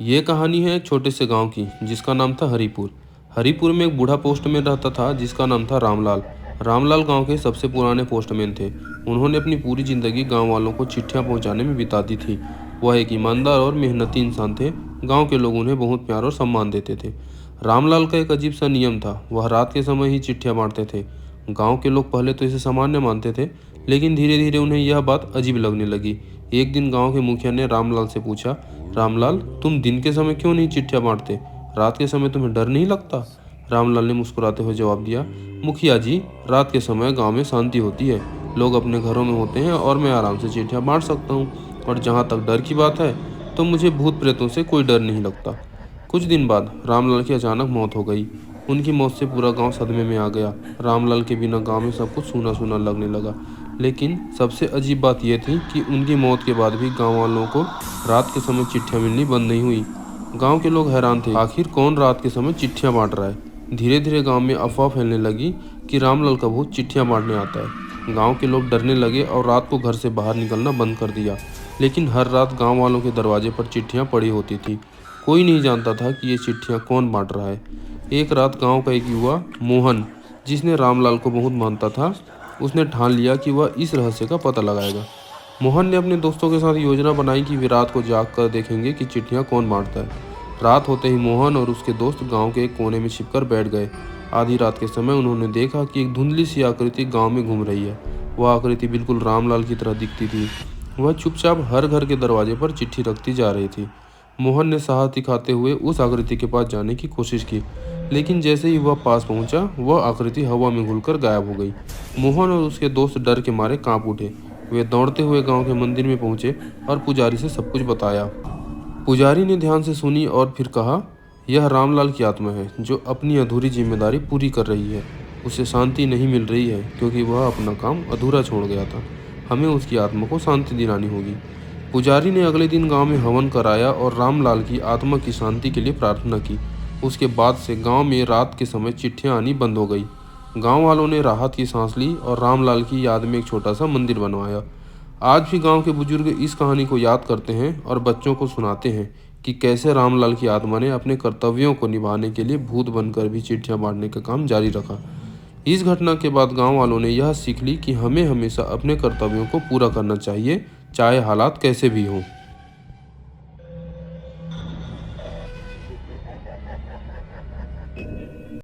ये कहानी है एक छोटे से गांव की जिसका नाम था हरिपुर। हरिपुर में एक बूढ़ा पोस्टमैन रहता था जिसका नाम था रामलाल। रामलाल गांव के सबसे पुराने पोस्टमैन थे। उन्होंने अपनी पूरी जिंदगी गांव वालों को चिट्ठियां पहुंचाने में बिता दी थी। वह एक ईमानदार और मेहनती इंसान थे। गांव के लोग उन्हें बहुत प्यार और सम्मान देते थे। रामलाल का एक अजीब सा नियम था, वह रात के समय ही चिट्ठियां बांटते थे। गांव के लोग पहले तो इसे सामान्य मानते थे, लेकिन धीरे धीरे उन्हें यह बात अजीब लगने लगी। एक दिन गांव के मुखिया ने रामलाल से पूछा, रामलाल, तुम दिन के समय क्यों नहीं चिट्ठियां बांटते? रात के समय तुम्हें डर नहीं लगता? रामलाल ने मुस्कुराते हुए जवाब दिया, मुखिया जी, रात के समय गांव में शांति होती है, लोग अपने घरों में होते हैं और मैं आराम से चिट्ठियां बांट सकता हूँ। और जहाँ तक डर की बात है, तो मुझे भूत प्रेतों से कोई डर नहीं लगता। कुछ दिन बाद रामलाल की अचानक मौत हो गई। उनकी मौत से पूरा गांव सदमे में आ गया। रामलाल के बिना गांव में सब कुछ सूना सूना लगने लगा। लेकिन सबसे अजीब बात यह थी कि उनकी मौत के बाद भी गांव वालों को रात के समय चिट्ठियां मिलनी बंद नहीं हुई। गांव के लोग हैरान थे, आखिर कौन रात के समय चिट्ठियां बांट रहा है। धीरे धीरे गांव में अफवाह फैलने लगी कि रामलाल का भूत चिट्ठियां बांटने आता है। गांव के लोग डरने लगे और रात को घर से बाहर निकलना बंद कर दिया। लेकिन हर रात गांव वालों के दरवाजे पर चिट्ठियां पड़ी होती थी। कोई नहीं जानता था कि ये चिट्ठियां कौन बांट रहा है। एक रात गांव का एक युवा मोहन, जिसने रामलाल को बहुत मानता था, उसने ठान लिया कि वह इस रहस्य का पता लगाएगा। मोहन ने अपने दोस्तों के साथ योजना बनाई कि वे रात को जाग कर देखेंगे कि चिट्ठियां कौन बांटता है। रात होते ही मोहन और उसके दोस्त गांव के एक कोने में छिपकर बैठ गए। आधी रात के समय उन्होंने देखा कि एक धुंधली सी आकृति गांव में घूम रही है। वह आकृति बिल्कुल रामलाल की तरह दिखती थी। वह चुपचाप हर घर के दरवाजे पर चिट्ठी रखती जा रही थी। मोहन ने साहस दिखाते हुए उस आकृति के पास जाने की कोशिश की, लेकिन जैसे ही वह पास पहुंचा, वह आकृति हवा में घुलकर गायब हो गई। मोहन और उसके दोस्त डर के मारे कांप उठे। वे दौड़ते हुए गांव के मंदिर में पहुंचे और पुजारी से सब कुछ बताया। पुजारी ने ध्यान से सुनी और फिर कहा, यह रामलाल की आत्मा है जो अपनी अधूरी जिम्मेदारी पूरी कर रही है। उसे शांति नहीं मिल रही है क्योंकि वह अपना काम अधूरा छोड़ गया था। हमें उसकी आत्मा को शांति दिलानी होगी। पुजारी ने अगले दिन गांव में हवन कराया और रामलाल की आत्मा की शांति के लिए प्रार्थना की। उसके बाद से गांव में रात के समय चिट्ठियां आनी बंद हो गई। गांव वालों ने राहत की सांस ली और रामलाल की याद में एक छोटा सा मंदिर बनवाया। आज भी गांव के बुजुर्ग इस कहानी को याद करते हैं और बच्चों को सुनाते हैं कि कैसे रामलाल की आत्मा ने अपने कर्तव्यों को निभाने के लिए भूत बनकर भी चिट्ठियां बांटने का काम जारी रखा। इस घटना के बाद गांव वालों ने यह सीख ली कि हमें हमेशा अपने कर्तव्यों को पूरा करना चाहिए, चाहे हालात कैसे भी हों।